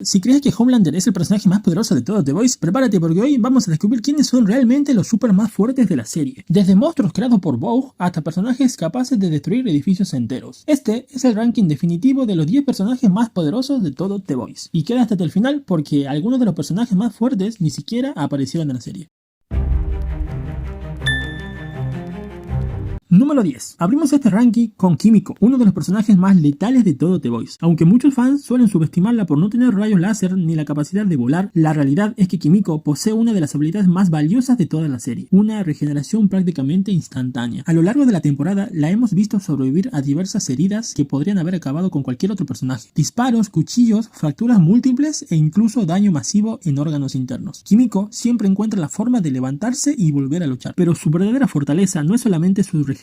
Si crees que Homelander es el personaje más poderoso de todo The Boys, prepárate porque hoy vamos a descubrir quiénes son realmente los super más fuertes de la serie. Desde monstruos creados por Vought hasta personajes capaces de destruir edificios enteros. Este es el ranking definitivo de los 10 personajes más poderosos de todo The Boys. Y queda hasta el final porque algunos de los personajes más fuertes ni siquiera aparecieron en la serie. Número 10. Abrimos este ranking con Kimiko, uno de los personajes más letales de todo The Boys. Aunque muchos fans suelen subestimarla por no tener rayos láser ni la capacidad de volar, la realidad es que Kimiko posee una de las habilidades más valiosas de toda la serie, una regeneración prácticamente instantánea. A lo largo de la temporada la hemos visto sobrevivir a diversas heridas que podrían haber acabado con cualquier otro personaje. Disparos, cuchillos, fracturas múltiples e incluso daño masivo en órganos internos. Kimiko siempre encuentra la forma de levantarse y volver a luchar, pero su verdadera fortaleza no es solamente su regeneración,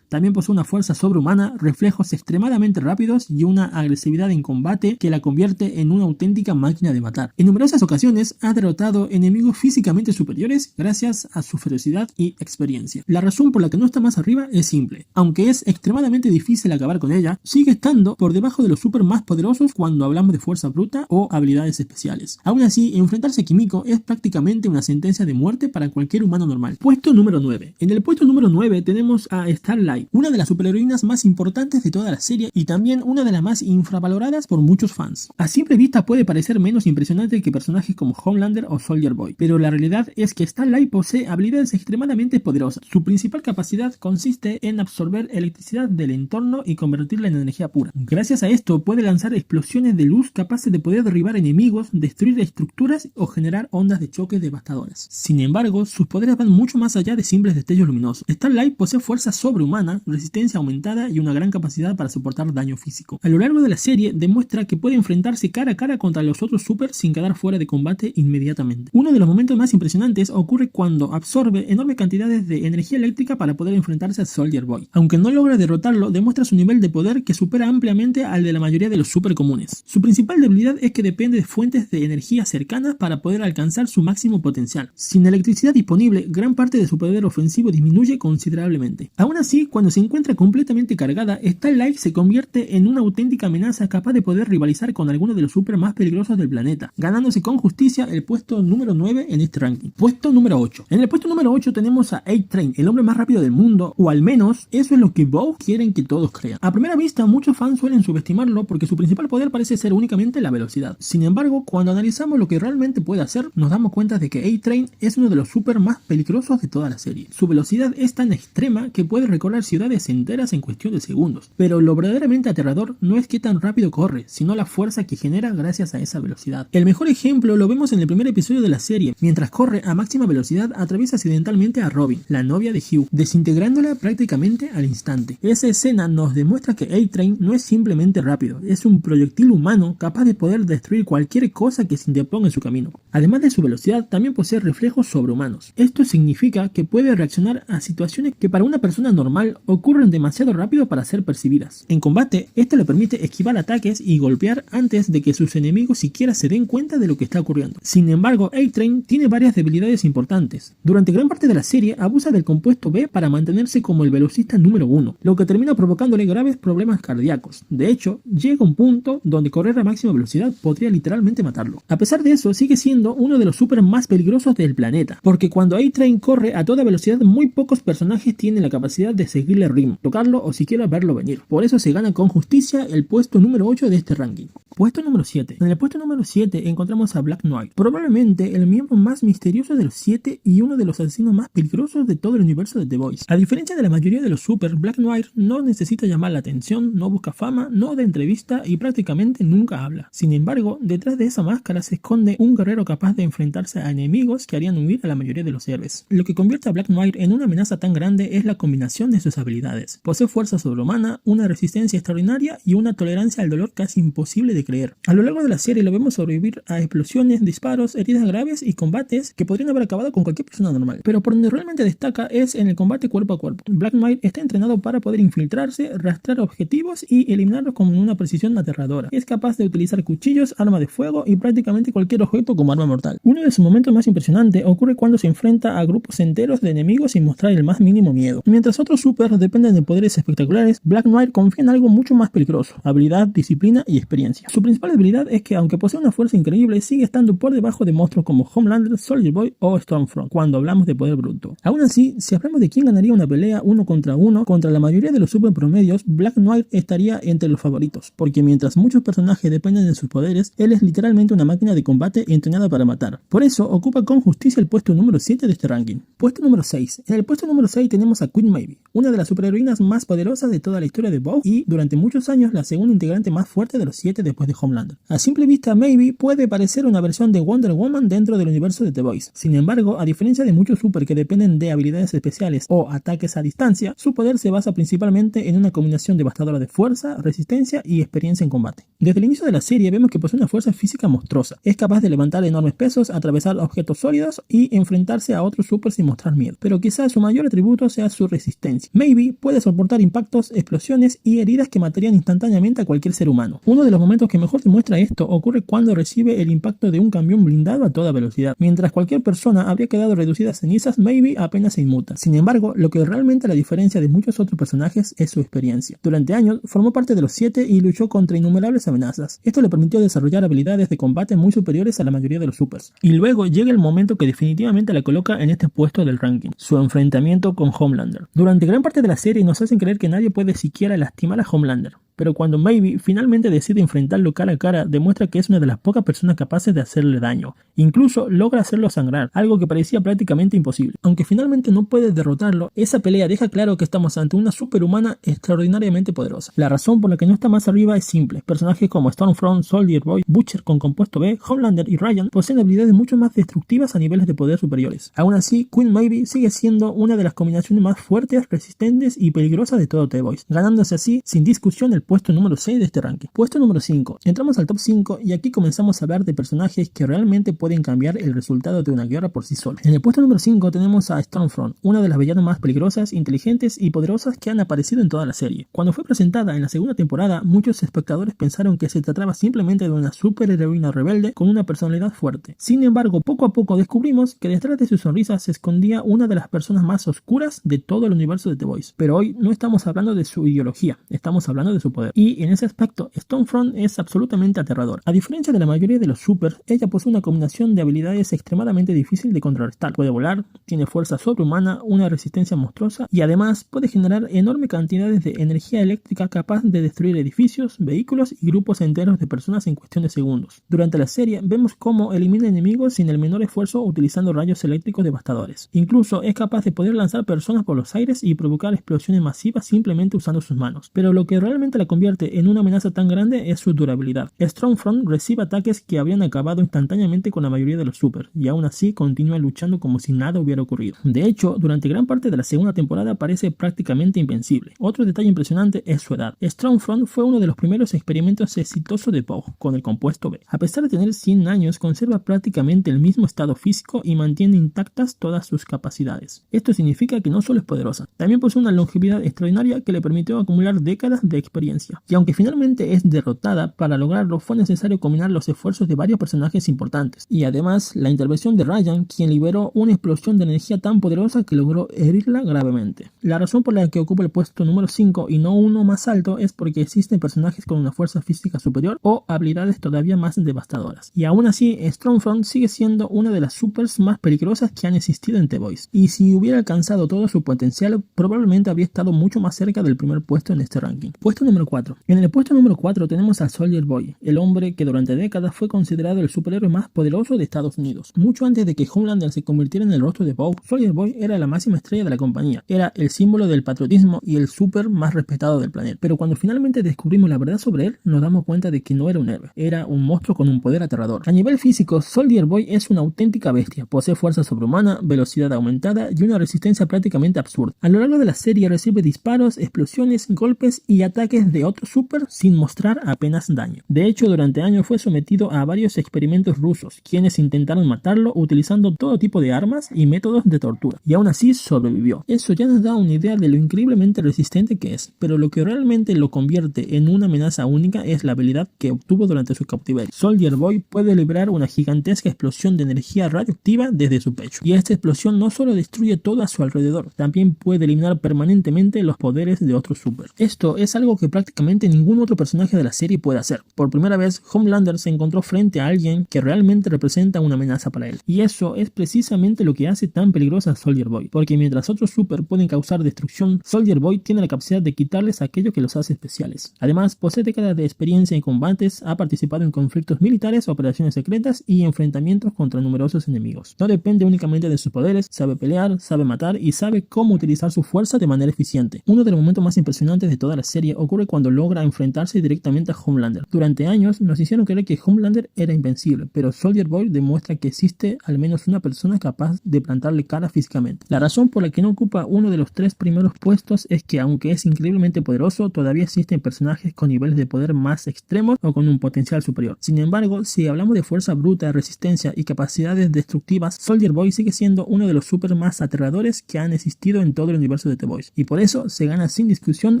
también posee una fuerza sobrehumana, reflejos extremadamente rápidos y una agresividad en combate que la convierte en una auténtica máquina de matar. En numerosas ocasiones ha derrotado enemigos físicamente superiores gracias a su ferocidad y experiencia. La razón por la que no está más arriba es simple. Aunque es extremadamente difícil acabar con ella, sigue estando por debajo de los super más poderosos cuando hablamos de fuerza bruta o habilidades especiales. Aún así, enfrentarse a Kimiko es prácticamente una sentencia de muerte para cualquier humano normal. Puesto número 9. En el puesto número 9 tenemos a Starlight, una de las superheroínas más importantes de toda la serie y también una de las más infravaloradas por muchos fans. A simple vista puede parecer menos impresionante que personajes como Homelander o Soldier Boy, pero la realidad es que Starlight posee habilidades extremadamente poderosas. Su principal capacidad consiste en absorber electricidad del entorno y convertirla en energía pura. Gracias a esto puede lanzar explosiones de luz capaces de poder derribar enemigos, destruir estructuras o generar ondas de choque devastadoras. Sin embargo, sus poderes van mucho más allá de simples destellos luminosos. Starlight posee fuerza sobrehumana, resistencia aumentada y una gran capacidad para soportar daño físico. A lo largo de la serie demuestra que puede enfrentarse cara a cara contra los otros super sin quedar fuera de combate inmediatamente. Uno de los momentos más impresionantes ocurre cuando absorbe enormes cantidades de energía eléctrica para poder enfrentarse a Soldier Boy. Aunque no logra derrotarlo, demuestra su nivel de poder que supera ampliamente al de la mayoría de los super comunes. Su principal debilidad es que depende de fuentes de energía cercanas para poder alcanzar su máximo potencial. Sin electricidad disponible, gran parte de su poder ofensivo disminuye considerablemente. Aún así, cuando se encuentra completamente cargada, Starlight se convierte en una auténtica amenaza capaz de poder rivalizar con algunos de los super más peligrosos del planeta, ganándose con justicia el puesto número 9 en este ranking. Puesto número 8. En el puesto número 8 tenemos a A-Train, el hombre más rápido del mundo, o al menos eso es lo que Vought quieren que todos crean. A primera vista, muchos fans suelen subestimarlo porque su principal poder parece ser únicamente la velocidad. Sin embargo, cuando analizamos lo que realmente puede hacer, nos damos cuenta de que A-Train es uno de los super más peligrosos de toda la serie. Su velocidad es tan extrema que puede recorrer ciudades enteras en cuestión de segundos. Pero lo verdaderamente aterrador no es qué tan rápido corre, sino la fuerza que genera gracias a esa velocidad. El mejor ejemplo lo vemos en el primer episodio de la serie. Mientras corre a máxima velocidad, atraviesa accidentalmente a Robin, la novia de Hugh, desintegrándola prácticamente al instante. Esa escena nos demuestra que A-Train no es simplemente rápido, es un proyectil humano capaz de poder destruir cualquier cosa que se interponga en su camino. Además de su velocidad, también posee reflejos sobrehumanos. Esto significa que puede reaccionar a situaciones que para una persona normal ocurren demasiado rápido para ser percibidas. En combate, esto le permite esquivar ataques y golpear antes de que sus enemigos siquiera se den cuenta de lo que está ocurriendo. Sin embargo, A-Train tiene varias debilidades importantes. Durante gran parte de la serie abusa del compuesto B para mantenerse como el velocista número 1, lo que termina provocándole graves problemas cardíacos. De hecho, llega un punto donde correr a máxima velocidad podría literalmente matarlo. A pesar de eso, sigue siendo uno de los super más peligrosos del planeta, porque cuando A-Train corre a toda velocidad, muy pocos personajes tienen la capacidad de seguirle el ritmo, tocarlo o siquiera verlo venir. Por eso se gana con justicia el puesto número 8 de este ranking. Puesto número 7. En el puesto número 7 encontramos a Black Noir, probablemente el miembro más misterioso de los 7 y uno de los asesinos más peligrosos de todo el universo de The Boys. A diferencia de la mayoría de los super, Black Noir no necesita llamar la atención, no busca fama, no da entrevista y prácticamente nunca habla. Sin embargo, detrás de esa máscara se esconde un guerrero capaz de enfrentarse a enemigos que harían huir a la mayoría de los héroes. Lo que convierte a Black Noir en una amenaza tan grande es la combinación de sus habilidades. Posee fuerza sobrehumana, una resistencia extraordinaria y una tolerancia al dolor casi imposible de creer. A lo largo de la serie lo vemos sobrevivir a explosiones, disparos, heridas graves y combates que podrían haber acabado con cualquier persona normal. Pero por donde realmente destaca es en el combate cuerpo a cuerpo. Black Noir está entrenado para poder infiltrarse, rastrear objetivos y eliminarlos con una precisión aterradora. Es capaz de utilizar cuchillos, arma de fuego y prácticamente cualquier objeto como arma mortal. Uno de sus momentos más impresionantes ocurre cuando se enfrenta a grupos enteros de enemigos sin mostrar el más mínimo miedo. Mientras otros supers dependen de poderes espectaculares, Black Noir confía en algo mucho más peligroso: habilidad, disciplina y experiencia. Su principal debilidad es que, aunque posee una fuerza increíble, sigue estando por debajo de monstruos como Homelander, Soldier Boy o Stormfront cuando hablamos de poder bruto. Aún así, si hablamos de quién ganaría una pelea uno contra la mayoría de los super promedios, Black Knight estaría entre los favoritos, porque mientras muchos personajes dependen de sus poderes, él es literalmente una máquina de combate entrenada para matar. Por eso, ocupa con justicia el puesto número 7 de este ranking. Puesto número 6. En el puesto número 6 tenemos a Queen Maeve, una de las superheroínas más poderosas de toda la historia de Vogue y, durante muchos años, la segunda integrante más fuerte de los 7 después de Homelander. A simple vista, Maeve puede parecer una versión de Wonder Woman dentro del universo de The Boys. Sin embargo, a diferencia de muchos super que dependen de habilidades especiales o ataques a distancia, su poder se basa principalmente en una combinación devastadora de fuerza, resistencia y experiencia en combate. Desde el inicio de la serie vemos que posee una fuerza física monstruosa. Es capaz de levantar enormes pesos, atravesar objetos sólidos y enfrentarse a otros super sin mostrar miedo. Pero quizás su mayor atributo sea su resistencia. Maeve puede soportar impactos, explosiones y heridas que matarían instantáneamente a cualquier ser humano. Uno de los momentos que mejor demuestra esto ocurre cuando recibe el impacto de un camión blindado a toda velocidad. Mientras cualquier persona habría quedado reducida a cenizas, Maeve apenas se inmuta. Sin embargo, lo que realmente la diferencia de muchos otros personajes es su experiencia. Durante años formó parte de los 7 y luchó contra innumerables amenazas. Esto le permitió desarrollar habilidades de combate muy superiores a la mayoría de los supers. Y luego llega el momento que definitivamente la coloca en este puesto del ranking, su enfrentamiento con Homelander. Durante gran parte de la serie nos hacen creer que nadie puede siquiera lastimar a Homelander. Pero cuando Maeve finalmente decide enfrentarlo cara a cara, demuestra que es una de las pocas personas capaces de hacerle daño. Incluso logra hacerlo sangrar, algo que parecía prácticamente imposible. Aunque finalmente no puede derrotarlo, esa pelea deja claro que estamos ante una superhumana extraordinariamente poderosa. La razón por la que no está más arriba es simple. Personajes como Stormfront, Soldier Boy, Butcher con compuesto B, Homelander y Ryan poseen habilidades mucho más destructivas a niveles de poder superiores. Aún así, Queen Maeve sigue siendo una de las combinaciones más fuertes, resistentes y peligrosas de todo The Boys, ganándose así, sin discusión, el puesto número 6 de este ranking. Puesto número 5. Entramos al top 5 y aquí comenzamos a hablar de personajes que realmente pueden cambiar el resultado de una guerra por sí solos. En el puesto número 5 tenemos a Stormfront, una de las villanas más peligrosas, inteligentes y poderosas que han aparecido en toda la serie. Cuando fue presentada en la segunda temporada, muchos espectadores pensaron que se trataba simplemente de una superheroína rebelde con una personalidad fuerte. Sin embargo, poco a poco descubrimos que detrás de su sonrisa se escondía una de las personas más oscuras de todo el universo de The Boys. Pero hoy no estamos hablando de su ideología, estamos hablando de su poder. Y en ese aspecto, Stormfront es absolutamente aterrador. A diferencia de la mayoría de los supers, ella posee una combinación de habilidades extremadamente difícil de contrarrestar. Puede volar, tiene fuerza sobrehumana, una resistencia monstruosa y además puede generar enormes cantidades de energía eléctrica capaz de destruir edificios, vehículos y grupos enteros de personas en cuestión de segundos. Durante la serie vemos cómo elimina enemigos sin el menor esfuerzo utilizando rayos eléctricos devastadores. Incluso es capaz de poder lanzar personas por los aires y provocar explosiones masivas simplemente usando sus manos. Pero lo que realmente la convierte en una amenaza tan grande es su durabilidad. Stormfront recibe ataques que habrían acabado instantáneamente con la mayoría de los supers, y aún así continúa luchando como si nada hubiera ocurrido. De hecho, durante gran parte de la segunda temporada parece prácticamente invencible. Otro detalle impresionante es su edad. Stormfront fue uno de los primeros experimentos exitosos de Vogue con el compuesto B. A pesar de tener 100 años, conserva prácticamente el mismo estado físico y mantiene intactas todas sus capacidades. Esto significa que no solo es poderosa, también posee una longevidad extraordinaria que le permitió acumular décadas de experiencia. Y aunque finalmente es derrotada, para lograrlo fue necesario combinar los esfuerzos de varios personajes importantes, y además la intervención de Ryan, quien liberó una explosión de energía tan poderosa que logró herirla gravemente. La razón por la que ocupa el puesto número 5 y no uno más alto es porque existen personajes con una fuerza física superior o habilidades todavía más devastadoras. Y aún así, Stormfront sigue siendo una de las supers más peligrosas que han existido en The Boys, y si hubiera alcanzado todo su potencial, probablemente habría estado mucho más cerca del primer puesto en este ranking. Puesto número 4. En el puesto número 4 tenemos a Soldier Boy, el hombre que durante décadas fue considerado el superhéroe más poderoso de Estados Unidos. Mucho antes de que Homelander se convirtiera en el rostro de Vogue, Soldier Boy era la máxima estrella de la compañía, era el símbolo del patriotismo y el super más respetado del planeta. Pero cuando finalmente descubrimos la verdad sobre él, nos damos cuenta de que no era un héroe, era un monstruo con un poder aterrador. A nivel físico, Soldier Boy es una auténtica bestia, posee fuerza sobrehumana, velocidad aumentada y una resistencia prácticamente absurda. A lo largo de la serie recibe disparos, explosiones, golpes y ataques de otros super sin mostrar apenas daño. De hecho, durante años fue sometido a varios experimentos rusos, quienes intentaron matarlo utilizando todo tipo de armas y métodos de tortura, y aún así sobrevivió. Eso ya nos da una idea de lo increíblemente resistente que es, pero lo que realmente lo convierte en una amenaza única es la habilidad que obtuvo durante su cautiverio. Soldier Boy puede liberar una gigantesca explosión de energía radioactiva desde su pecho, y esta explosión no solo destruye todo a su alrededor, también puede eliminar permanentemente los poderes de otros super. Esto es algo que prácticamente ningún otro personaje de la serie puede hacer. Por primera vez, Homelander se encontró frente a alguien que realmente representa una amenaza para él. Y eso es precisamente lo que hace tan peligrosa a Soldier Boy, porque mientras otros super pueden causar destrucción, Soldier Boy tiene la capacidad de quitarles aquello que los hace especiales. Además, posee décadas de experiencia en combates, ha participado en conflictos militares, operaciones secretas y enfrentamientos contra numerosos enemigos. No depende únicamente de sus poderes, sabe pelear, sabe matar y sabe cómo utilizar su fuerza de manera eficiente. Uno de los momentos más impresionantes de toda la serie ocurre cuando logra enfrentarse directamente a Homelander. Durante años nos hicieron creer que Homelander era invencible, pero Soldier Boy demuestra que existe al menos una persona capaz de plantarle cara físicamente. La razón por la que no ocupa uno de los 3 primeros puestos es que aunque es increíblemente poderoso, todavía existen personajes con niveles de poder más extremos o con un potencial superior. Sin embargo, si hablamos de fuerza bruta, resistencia y capacidades destructivas, Soldier Boy sigue siendo uno de los super más aterradores que han existido en todo el universo de The Boys, y por eso se gana sin discusión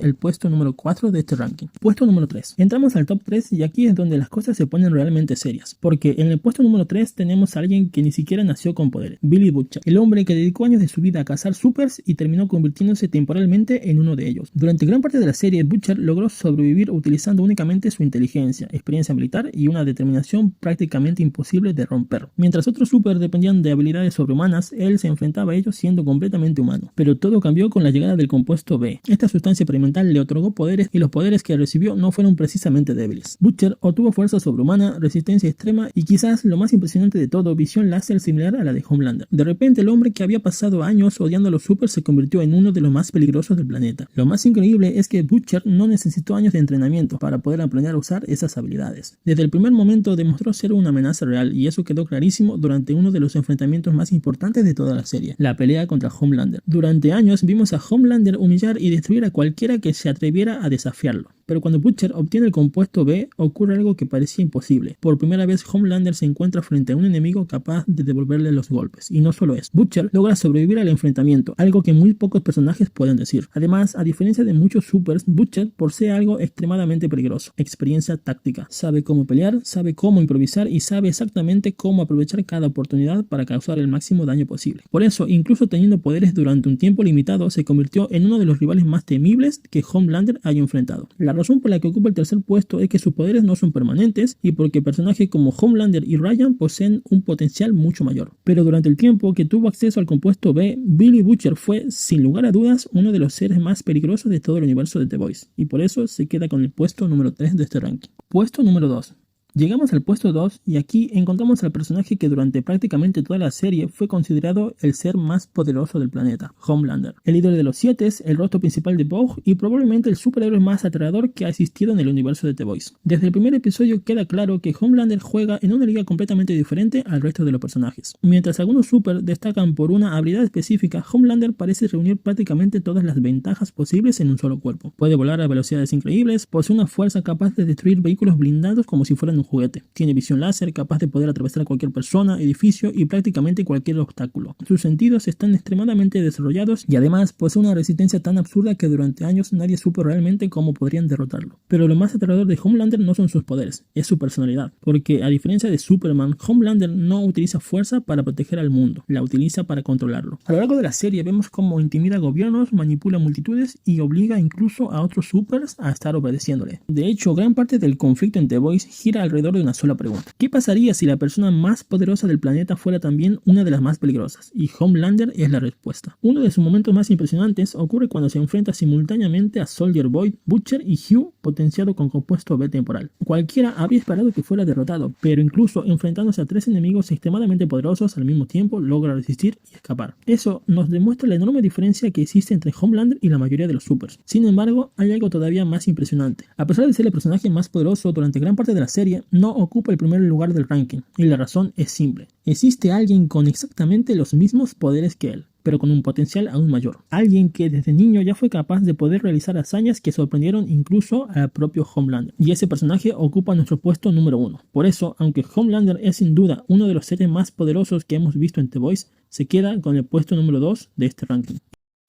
el puesto número 4 de este ranking. Puesto número 3. Entramos al top 3 y aquí es donde las cosas se ponen realmente serias, porque en el puesto número 3 tenemos a alguien que ni siquiera nació con poderes, Billy Butcher, el hombre que dedicó años de su vida a cazar supers y terminó convirtiéndose temporalmente en uno de ellos. Durante gran parte de la serie, Butcher logró sobrevivir utilizando únicamente su inteligencia, experiencia militar y una determinación prácticamente imposible de romper. Mientras otros super dependían de habilidades sobrehumanas, él se enfrentaba a ellos siendo completamente humano. Pero todo cambió con la llegada del compuesto B. Esta sustancia experimental le otorgó poderes y los poderes que recibió no fueron precisamente débiles. Butcher obtuvo fuerza sobrehumana, resistencia extrema y quizás lo más impresionante de todo, visión láser similar a la de Homelander. De repente el hombre que había pasado años odiando a los supers se convirtió en uno de los más peligrosos del planeta. Lo más increíble es que Butcher no necesitó años de entrenamiento para poder aprender a usar esas habilidades. Desde el primer momento demostró ser una amenaza real y eso quedó clarísimo durante uno de los enfrentamientos más importantes de toda la serie, la pelea contra Homelander. Durante años vimos a Homelander humillar y destruir a cualquiera que se atreviera a desafiarlo. Pero cuando Butcher obtiene el compuesto B, ocurre algo que parecía imposible. Por primera vez Homelander se encuentra frente a un enemigo capaz de devolverle los golpes. Y no solo eso, Butcher logra sobrevivir al enfrentamiento, algo que muy pocos personajes pueden decir. Además, a diferencia de muchos supers, Butcher posee algo extremadamente peligroso: experiencia táctica. Sabe cómo pelear, sabe cómo improvisar y sabe exactamente cómo aprovechar cada oportunidad para causar el máximo daño posible. Por eso, incluso teniendo poderes durante un tiempo limitado, se convirtió en uno de los rivales más temibles que Homelander haya enfrentado. La razón por la que ocupa el tercer puesto es que sus poderes no son permanentes y porque personajes como Homelander y Ryan poseen un potencial mucho mayor. Pero durante el tiempo que tuvo acceso al compuesto B, Billy Butcher fue, sin lugar a dudas, uno de los seres más peligrosos de todo el universo de The Boys, y por eso se queda con el puesto número 3 de este ranking. Puesto número 2. Llegamos al puesto 2 y aquí encontramos al personaje que durante prácticamente toda la serie fue considerado el ser más poderoso del planeta, Homelander. El líder de los 7, el rostro principal de Vogue y probablemente el superhéroe más aterrador que ha existido en el universo de The Boys. Desde el primer episodio queda claro que Homelander juega en una liga completamente diferente al resto de los personajes. Mientras algunos super destacan por una habilidad específica, Homelander parece reunir prácticamente todas las ventajas posibles en un solo cuerpo. Puede volar a velocidades increíbles, posee una fuerza capaz de destruir vehículos blindados como si fueran juguete. Tiene visión láser capaz de poder atravesar a cualquier persona, edificio y prácticamente cualquier obstáculo. Sus sentidos están extremadamente desarrollados y además posee una resistencia tan absurda que durante años nadie supo realmente cómo podrían derrotarlo. Pero lo más aterrador de Homelander no son sus poderes, es su personalidad. Porque a diferencia de Superman, Homelander no utiliza fuerza para proteger al mundo, la utiliza para controlarlo. A lo largo de la serie vemos cómo intimida gobiernos, manipula multitudes y obliga incluso a otros supers a estar obedeciéndole. De hecho, gran parte del conflicto en The Boys gira alrededor de una sola pregunta: ¿qué pasaría si la persona más poderosa del planeta fuera también una de las más peligrosas? Y Homelander es la respuesta. Uno de sus momentos más impresionantes ocurre cuando se enfrenta simultáneamente a Soldier Boy, Butcher y Hugh, potenciado con compuesto B temporal. Cualquiera habría esperado que fuera derrotado, pero incluso enfrentándose a 3 enemigos extremadamente poderosos al mismo tiempo logra resistir y escapar. Eso nos demuestra la enorme diferencia que existe entre Homelander y la mayoría de los supers. Sin embargo, hay algo todavía más impresionante. A pesar de ser el personaje más poderoso durante gran parte de la serie, no ocupa el primer lugar del ranking, y la razón es simple: existe alguien con exactamente los mismos poderes que él, pero con un potencial aún mayor. Alguien que desde niño ya fue capaz de poder realizar hazañas que sorprendieron incluso al propio Homelander. Y ese personaje ocupa nuestro puesto número 1. Por eso, aunque Homelander es sin duda uno de los seres más poderosos que hemos visto en The Boys, se queda con el puesto número 2 de este ranking.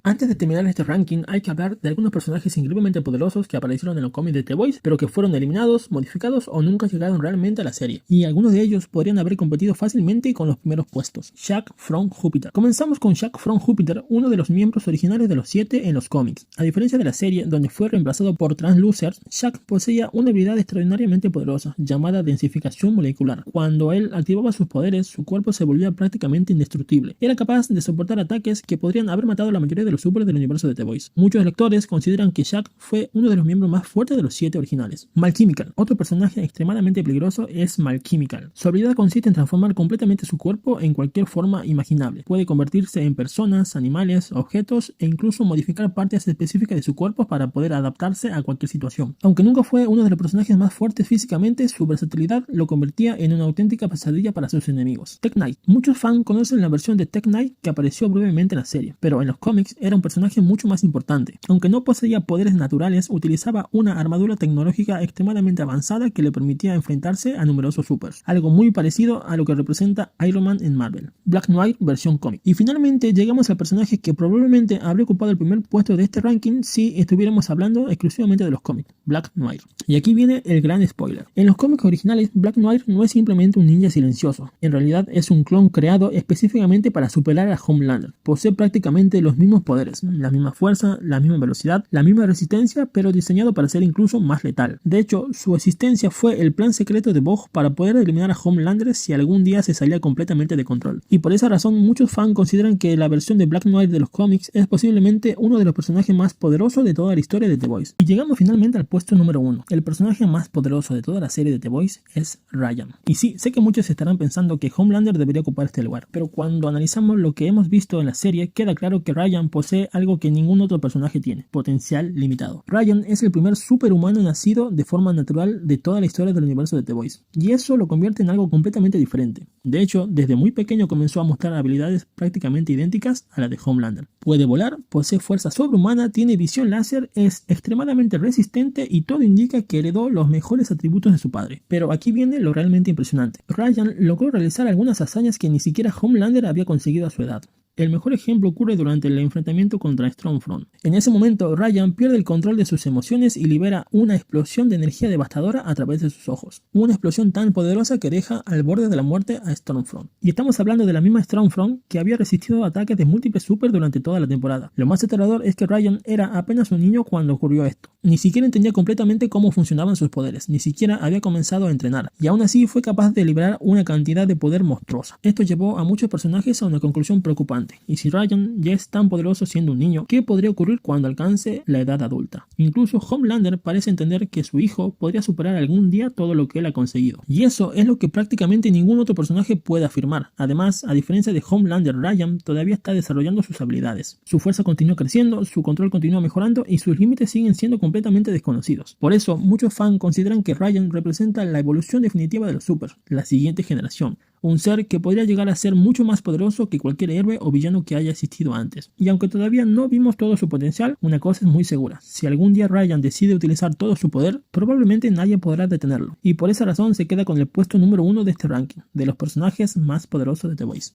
Antes de terminar este ranking, hay que hablar de algunos personajes increíblemente poderosos que aparecieron en los cómics de The Boys, pero que fueron eliminados, modificados o nunca llegaron realmente a la serie. Y algunos de ellos podrían haber competido fácilmente con los primeros puestos. Jack from Jupiter. Comenzamos con Jack from Jupiter, uno de los miembros originales de los 7 en los cómics. A diferencia de la serie, donde fue reemplazado por Translucers, Jack poseía una habilidad extraordinariamente poderosa, llamada densificación molecular. Cuando él activaba sus poderes, su cuerpo se volvía prácticamente indestructible. Era capaz de soportar ataques que podrían haber matado a la mayoría de los super del universo de The Boys. Muchos lectores consideran que Jack fue uno de los miembros más fuertes de los 7 originales. Malchemical. Otro personaje extremadamente peligroso es Malchemical. Su habilidad consiste en transformar completamente su cuerpo en cualquier forma imaginable. Puede convertirse en personas, animales, objetos e incluso modificar partes específicas de su cuerpo para poder adaptarse a cualquier situación. Aunque nunca fue uno de los personajes más fuertes físicamente, su versatilidad lo convertía en una auténtica pesadilla para sus enemigos. Tek Knight. Muchos fans conocen la versión de Tek Knight que apareció brevemente en la serie, pero en los cómics era un personaje mucho más importante. Aunque no poseía poderes naturales, utilizaba una armadura tecnológica extremadamente avanzada que le permitía enfrentarse a numerosos supers, algo muy parecido a lo que representa Iron Man en Marvel. Black Knight versión cómic. Y finalmente llegamos al personaje que probablemente habría ocupado el primer puesto de este ranking si estuviéramos hablando exclusivamente de los cómics, Black Knight. Y aquí viene el gran spoiler. En los cómics originales, Black Knight no es simplemente un ninja silencioso. En realidad es un clon creado específicamente para superar a Homelander. Posee prácticamente los mismos poderes, la misma fuerza, la misma velocidad, la misma resistencia, pero diseñado para ser incluso más letal. De hecho, su existencia fue el plan secreto de Vogue para poder eliminar a Homelander si algún día se salía completamente de control. Y por esa razón, muchos fans consideran que la versión de Black Knight de los cómics es posiblemente uno de los personajes más poderosos de toda la historia de The Boys. Y llegamos finalmente al puesto número 1. El personaje más poderoso de toda la serie de The Boys es Ryan. Y sí, sé que muchos estarán pensando que Homelander debería ocupar este lugar, pero cuando analizamos lo que hemos visto en la serie, queda claro que Ryan posee algo que ningún otro personaje tiene: potencial limitado. Ryan es el primer superhumano nacido de forma natural de toda la historia del universo de The Boys, y eso lo convierte en algo completamente diferente. De hecho, desde muy pequeño comenzó a mostrar habilidades prácticamente idénticas a las de Homelander. Puede volar, posee fuerza sobrehumana, tiene visión láser, es extremadamente resistente y todo indica que heredó los mejores atributos de su padre. Pero aquí viene lo realmente impresionante. Ryan logró realizar algunas hazañas que ni siquiera Homelander había conseguido a su edad. El mejor ejemplo ocurre durante el enfrentamiento contra Stormfront. En ese momento, Ryan pierde el control de sus emociones y libera una explosión de energía devastadora a través de sus ojos. Una explosión tan poderosa que deja al borde de la muerte a Stormfront. Y estamos hablando de la misma Stormfront que había resistido ataques de múltiples super durante toda la temporada. Lo más aterrador es que Ryan era apenas un niño cuando ocurrió esto. Ni siquiera entendía completamente cómo funcionaban sus poderes, ni siquiera había comenzado a entrenar, y aún así fue capaz de liberar una cantidad de poder monstruosa. Esto llevó a muchos personajes a una conclusión preocupante. Y si Ryan ya es tan poderoso siendo un niño, ¿qué podría ocurrir cuando alcance la edad adulta? Incluso Homelander parece entender que su hijo podría superar algún día todo lo que él ha conseguido. Y eso es lo que prácticamente ningún otro personaje puede afirmar. Además, a diferencia de Homelander, Ryan todavía está desarrollando sus habilidades. Su fuerza continúa creciendo, su control continúa mejorando y sus límites siguen siendo completamente desconocidos. Por eso, muchos fans consideran que Ryan representa la evolución definitiva de los supers, la siguiente generación. Un ser que podría llegar a ser mucho más poderoso que cualquier héroe o villano que haya existido antes. Y aunque todavía no vimos todo su potencial, una cosa es muy segura: si algún día Ryan decide utilizar todo su poder, probablemente nadie podrá detenerlo. Y por esa razón se queda con el puesto número 1 de este ranking, de los personajes más poderosos de The Boys.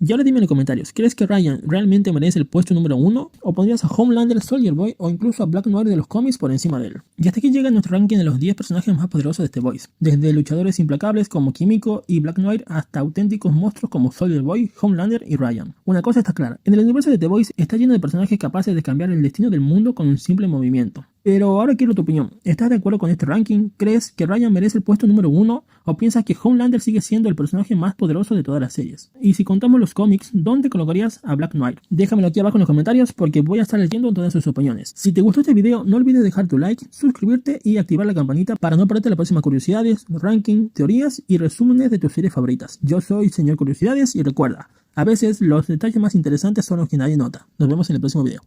Y ahora dime en los comentarios, ¿crees que Ryan realmente merece el puesto número 1? ¿O pondrías a Homelander, Soldier Boy o incluso a Black Noir de los cómics por encima de él? Y hasta aquí llega nuestro ranking de los 10 personajes más poderosos de The Boys. Desde luchadores implacables como Kimiko y Black Noir hasta auténticos monstruos como Soldier Boy, Homelander y Ryan. Una cosa está clara: en el universo de The Boys está lleno de personajes capaces de cambiar el destino del mundo con un simple movimiento. Pero ahora quiero tu opinión. ¿Estás de acuerdo con este ranking? ¿Crees que Ryan merece el puesto número 1? ¿O piensas que Homelander sigue siendo el personaje más poderoso de todas las series? Y si contamos los cómics, ¿dónde colocarías a Black Knight? Déjamelo aquí abajo en los comentarios porque voy a estar leyendo todas sus opiniones. Si te gustó este video, no olvides dejar tu like, suscribirte y activar la campanita para no perderte las próximas curiosidades, ranking, teorías y resúmenes de tus series favoritas. Yo soy Señor Curiosidades y recuerda, a veces los detalles más interesantes son los que nadie nota. Nos vemos en el próximo video.